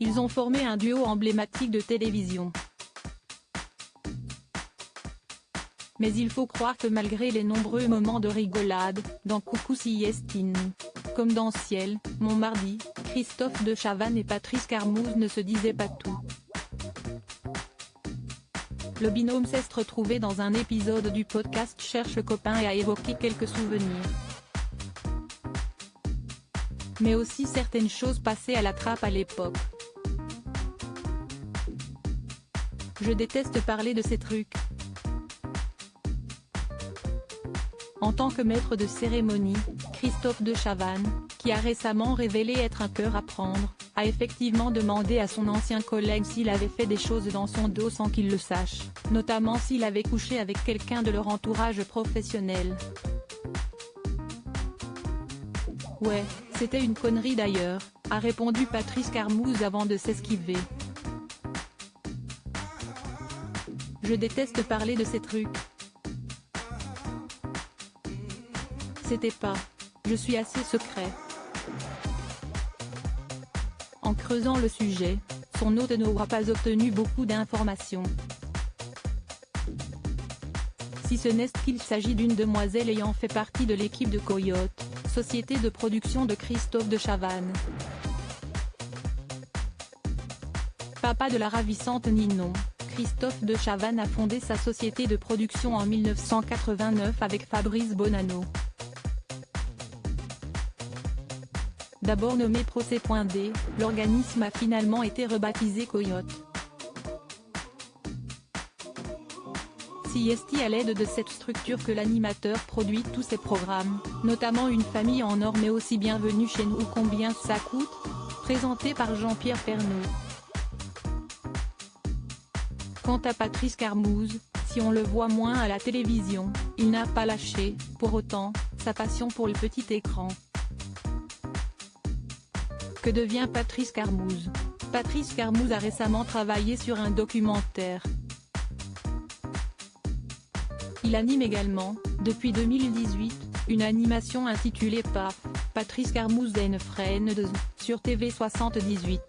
Ils ont formé un duo emblématique de télévision. Mais il faut croire que malgré les nombreux moments de rigolade, dans Coucou si est nous, comme dans Ciel, mon mardi, Christophe de Chavannes et Patrice Carmouze ne se disaient pas tout. Le binôme s'est retrouvé dans un épisode du podcast Cherche copain et a évoqué quelques souvenirs. Mais aussi certaines choses passées à la trappe à l'époque. Je déteste parler de ces trucs. En tant que maître de cérémonie, Christophe de Chavannes, qui a récemment révélé être un cœur à prendre, a effectivement demandé à son ancien collègue s'il avait fait des choses dans son dos sans qu'il le sache, notamment s'il avait couché avec quelqu'un de leur entourage professionnel. Ouais, c'était une connerie d'ailleurs, a répondu Patrice Carmouze avant de s'esquiver. Je déteste parler de ces trucs. C'était pas. Je suis assez secret. En creusant le sujet, son hôte n'aura pas obtenu beaucoup d'informations. Si ce n'est qu'il s'agit d'une demoiselle ayant fait partie de l'équipe de Coyote, société de production de Christophe de Chavannes. Papa de la ravissante Ninon, Christophe de Chavannes a fondé sa société de production en 1989 avec Fabrice Bonanno. D'abord nommé Procès.d, l'organisme a finalement été rebaptisé Coyote. C'est à l'aide de cette structure que l'animateur produit tous ses programmes, notamment Une famille en or mais aussi Bienvenue chez nous ou Combien ça coûte, présenté par Jean-Pierre Pernaut. Quant à Patrice Carmouze, si on le voit moins à la télévision, il n'a pas lâché, pour autant, sa passion pour le petit écran. Que devient Patrice Carmouze? Patrice Carmouze a récemment travaillé sur un documentaire. Il anime également, depuis 2018, une animation intitulée PAF, Patrice Carmouze en freine de sur TV78.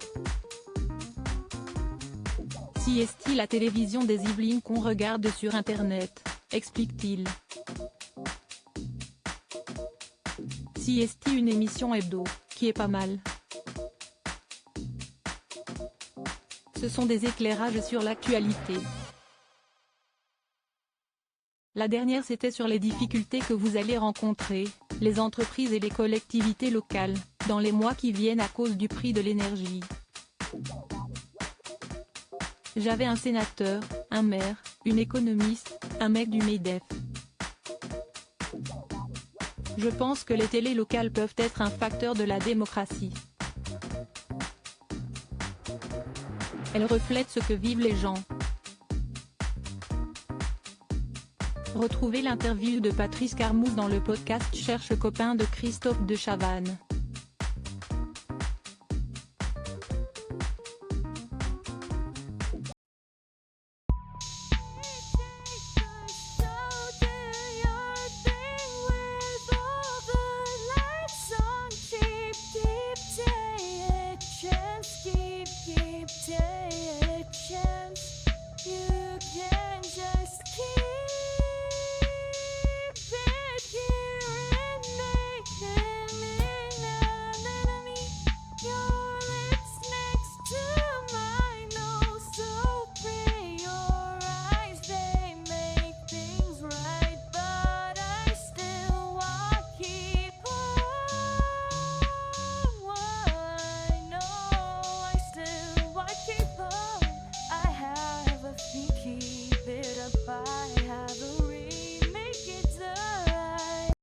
Si est-il la télévision des Yvelines qu'on regarde sur internet, explique-t-il. Si est-il une émission hebdo, qui est pas mal. Ce sont des éclairages sur l'actualité. La dernière c'était sur les difficultés que vous allez rencontrer, les entreprises et les collectivités locales, dans les mois qui viennent à cause du prix de l'énergie. J'avais un sénateur, un maire, une économiste, un mec du MEDEF. Je pense que les télés locales peuvent être un facteur de la démocratie. Elles reflètent ce que vivent les gens. Retrouvez l'interview de Patrice Carmouze dans le podcast Cherche copain de Christophe de Chavannes.